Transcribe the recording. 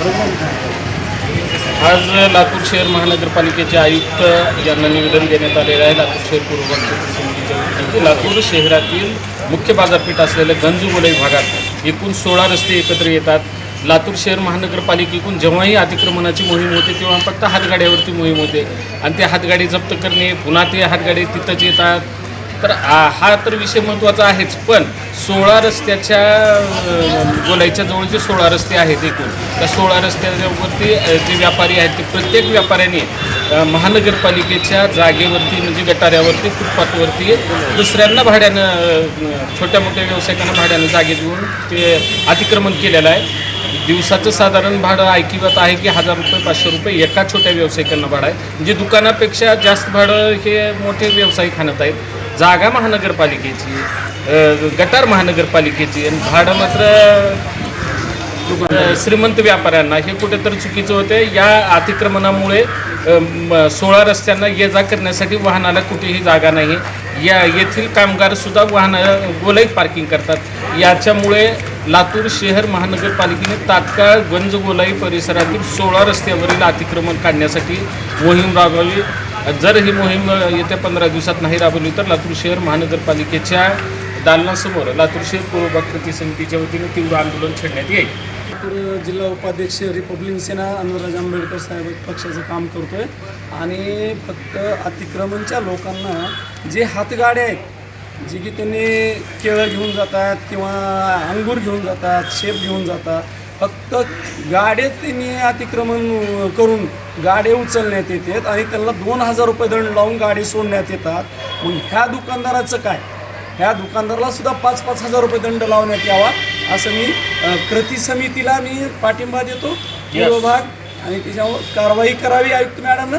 आज लातूर शहर महानगरपालिकेचे आयुक्त यांना निवेदन देण्यात आलेलं आहे. लातूर शहर पूर्व समितीच्या वतीने लातूर शहरातील मुख्य बाजारपेठ असलेल्या गंजगोलाई भागात एकूण 16 रस्ते एकत्र येतात. लातूर शहर महानगरपालिकेकडून जेव्हाही अतिक्रमणाची मोहीम होते तेव्हा फक्त हातगाड्यावरती मोहीम होते आणि ते हातगाडी जप्त करणे, पुन्हा ते हातगाडी तिथंच येतात. तर हा तर विषय महत्त्वाचा आहेच, पण 16 रस्त्याच्या गोलाईच्या जवळ जे 16 रस्ते आहेत एकूण, त्या 16 रस्त्यावरती जे व्यापारी आहेत ते प्रत्येक व्यापाऱ्याने महानगरपालिकेच्या जागेवरती म्हणजे गटाऱ्यावरती, फुटपाथवरती दुसऱ्यांना भाड्यानं, छोट्या मोठ्या व्यावसायिकांना भाड्यानं जागे देऊन ते अतिक्रमण केलेलं आहे. दिवसाचं साधारण भाडं ऐकिवत आहे की 1000 रुपये 500 रुपये एका छोट्या व्यावसायिकांना भाडं आहे. म्हणजे दुकानापेक्षा जास्त भाडं हे मोठे व्यावसायिक आणत आहेत. जागा महानगरपालिकेची, गटार महानगरपालिकेची आणि भाडं मात्र श्रीमंत व्यापाऱ्यांना. हे कुठेतरी चुकीचं होते. या अतिक्रमणामुळे 16 रस्त्यांना ये जा करण्यासाठी वाहनाला कुठेही जागा नाही. येथील कामगारसुद्धा गोलाई पार्किंग करतात. याच्यामुळे लातूर शहर महानगरपालिकेने तात्काळ गंजगोलाई परिसरातील 16 रस्त्यावरील अतिक्रमण काढण्यासाठी मोहीम राबवावी. जर ही मोहीम येत्या 15 दिवसात नाही राबवली तर लातूर शहर महानगरपालिकेच्या दालनासमोर लातूर शहर पूर्व कृती समितीच्या वतीने तीव्र आंदोलन छेडण्यात येईल. लातूर जिल्हा उपाध्यक्ष रिपब्लिकन सेना अनुराज आंबेडकर साहेब पक्षाचं काम करतोय आणि फक्त अतिक्रमणच्या लोकांना जे हातगाड्या आहेत, जे की त्यांनी केळं घेऊन जातात किंवा अंगूर घेऊन जातात, शेप घेऊन जातात, फक्त गाड्यात त्यांनी अतिक्रमण करून गाड्या उचलण्यात येतात आणि त्यांना 2000 रुपये दंड लावून गाडी सोडण्यात येतात. मग ह्या दुकानदाराचं काय? ह्या दुकानदाराला सुद्धा 5-5 हजार रुपये दंड लावण्यात यावा असं मी कृती समितीला मी पाठिंबा देतो. पूर्व भाग आणि त्याच्यावर कारवाई करावी आयुक्त मॅडमनं.